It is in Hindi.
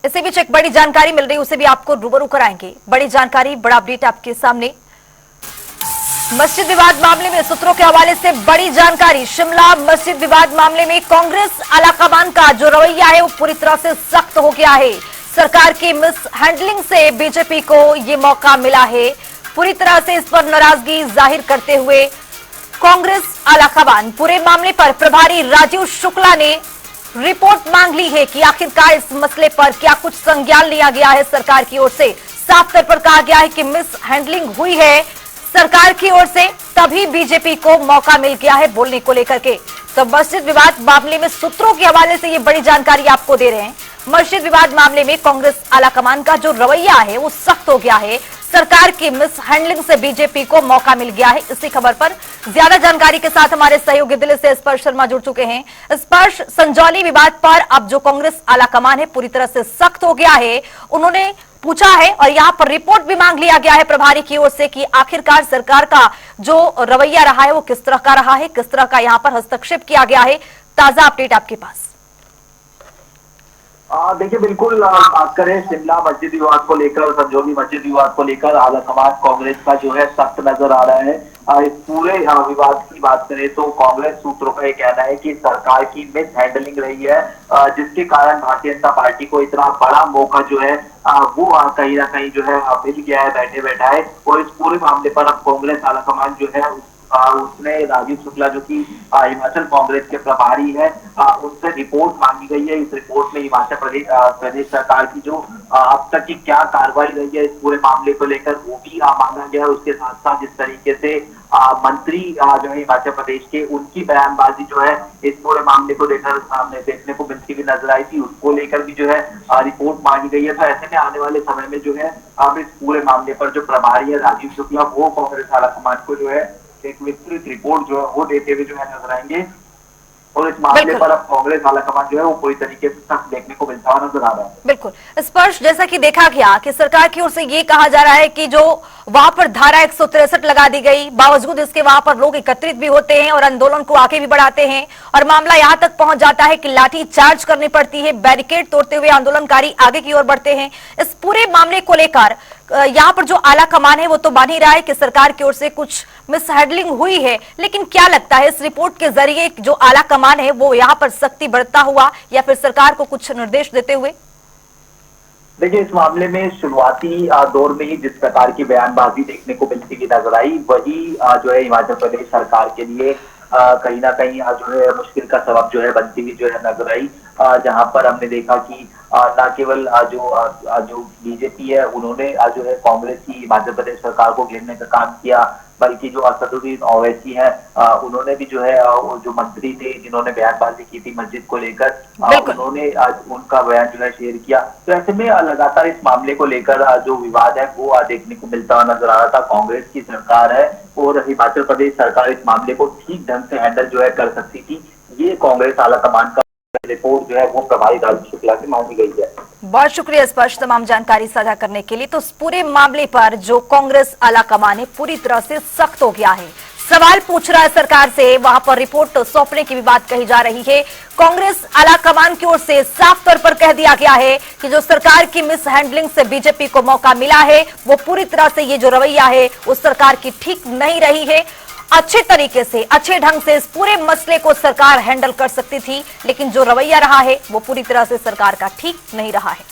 इसी बीच एक बड़ी जानकारी मिल रही है, उसे भी आपको रूबरू कराएंगे। बड़ी जानकारी, बड़ा अपडेट आपके सामने। मस्जिद विवाद मामले में सूत्रों के हवाले से बड़ी जानकारी। शिमला मस्जिद विवाद मामले में कांग्रेस आलाकमान का जो रवैया है वो पूरी तरह से सख्त हो गया है। सरकार की मिस हैंडलिंग से बीजेपी को ये मौका मिला है। पूरी तरह से इस पर नाराजगी जाहिर करते हुए कांग्रेस आलाकमान पूरे मामले पर प्रभारी राजीव शुक्ला ने रिपोर्ट मांग ली है कि आखिरकार इस मसले पर क्या कुछ संज्ञान लिया गया है। सरकार की ओर से साफ तौर पर कहा गया है कि मिस हैंडलिंग हुई है सरकार की ओर से, तभी बीजेपी को मौका मिल गया है बोलने को लेकर के। तो मस्जिद विवाद मामले में सूत्रों के हवाले से ये बड़ी जानकारी आपको दे रहे हैं। मस्जिद विवाद मामले में कांग्रेस आलाकमान का जो रवैया है वो सख्त हो गया है। सरकार की मिस हैंडलिंग से बीजेपी को मौका मिल गया है। इसी खबर पर ज्यादा जानकारी के साथ हमारे सहयोगी दिल्ली से स्पर्श शर्मा जुड़ चुके हैं। स्पर्श, संजौली विवाद पर अब जो कांग्रेस आलाकमान है पूरी तरह से सख्त हो गया है। उन्होंने पूछा है और यहां पर रिपोर्ट भी मांग लिया गया है प्रभारी की ओर से कि आखिरकार सरकार का जो रवैया रहा है वो किस तरह का रहा है, किस तरह का यहां पर हस्तक्षेप किया गया है। ताजा अपडेट आपके पास। देखिए, बिल्कुल बात करें शिमला मस्जिद विवाद को लेकर, संजौली मस्जिद विवाद को लेकर आलाकमान कांग्रेस का जो है सख्त नजर आ रहा है। इस पूरे विवाद की बात करें तो कांग्रेस सूत्रों का ये कहना है कि सरकार की मिस हैंडलिंग रही है, जिसके कारण भारतीय जनता पार्टी को इतना बड़ा मौका जो है वो कहीं ना कहीं जो है मिल गया है बैठे बैठाए। और इस पूरे मामले पर अब कांग्रेस आलाकमान जो है उसने राजीव शुक्ला जो कि हिमाचल कांग्रेस के प्रभारी है उनसे रिपोर्ट मांगी गई है। इस रिपोर्ट में हिमाचल प्रदेश सरकार की जो अब तक की क्या कार्रवाई रही है इस पूरे मामले को लेकर वो भी मांगा गया है। उसके साथ साथ जिस तरीके से मंत्री जो है हिमाचल प्रदेश के, उनकी बयानबाजी जो है इस पूरे मामले को लेकर सामने देखने को मिलती हुई नजर आई थी, उसको लेकर भी जो है रिपोर्ट मांगी गई है। तो ऐसे में आने वाले समय में जो है अब इस पूरे मामले पर जो प्रभारी है राजीव शुक्ला वो कांग्रेस आलाकमान को जो है एक विस्तृत रिपोर्ट जो है वो देते हुए जो है नजर आएंगे। और इस मामले पर अब कांग्रेस आलाकमान जो है वो पूरी तरीके से सख्त देखने को मिलता हुआ नजर आ रहा है। बिल्कुल स्पर्श, जैसा कि देखा गया कि सरकार की ओर से ये कहा जा रहा है कि जो वहां पर धारा 163 लगा दी गई, बावजूद इसके वहां पर लोग एकत्रित भी होते हैं और आंदोलन को आगे भी बढ़ाते हैं और मामला यहां तक पहुंच जाता है कि लाठी चार्ज करनी पड़ती है, बैरिकेड तोड़ते हुए आंदोलनकारी आगे की ओर बढ़ते हैं। इस पूरे मामले को लेकर यहाँ पर जो आला कमान है वो तो मान ही रहा है कि सरकार की ओर से कुछ मिस हैंडलिंग हुई है, लेकिन क्या लगता है इस रिपोर्ट के जरिए जो आला कमान है वो यहाँ पर सख्ती बरतता हुआ या फिर सरकार को कुछ निर्देश देते हुए? देखिए, इस मामले में शुरुआती दौर में ही जिस प्रकार की बयानबाजी देखने को मिलती हुई नजर आई वही जो है हिमाचल प्रदेश सरकार के लिए कहीं ना कहीं जो है मुश्किल का सबब जो है बनती हुई जो है नजर आई। जहां पर हमने देखा कि न केवल जो बीजेपी है उन्होंने जो है कांग्रेस की हिमाचल प्रदेश सरकार को घेरने का काम किया, बल्कि जो असदुद्दीन ओवैसी है उन्होंने भी जो है जो मंत्री थे जिन्होंने बयानबाजी की थी मस्जिद को लेकर उन्होंने उनका बयान जो है शेयर किया। तो ऐसे में लगातार इस मामले को लेकर जो विवाद है वो देखने को मिलता हुआ नजर आ रहा था। कांग्रेस की सरकार है और हिमाचल प्रदेश सरकार इस मामले को ठीक ढंग से हैंडल जो है कर सकती थी। ये कांग्रेस आलाकमान का रिपोर्ट जो है वो प्रभारी राजीव शुक्ला से मांगी गई है। बहुत शुक्रिया स्पर्श तमाम जानकारी साझा करने के लिए। तो इस पूरे मामले पर जो कांग्रेस आलाकमान है पूरी तरह से सख्त हो गया है, सवाल पूछ रहा है सरकार से, वहां पर रिपोर्ट सौंपने की भी बात कही जा रही है। कांग्रेस आलाकमान की ओर से साफ तौर पर कह दिया गया है कि जो सरकार की मिस हैंडलिंग से बीजेपी को मौका मिला है वो पूरी तरह से ये जो रवैया है उस सरकार की ठीक नहीं रही है। अच्छे तरीके से, अच्छे ढंग से इस पूरे मसले को सरकार हैंडल कर सकती थी, लेकिन जो रवैया रहा है वो पूरी तरह से सरकार का ठीक नहीं रहा है।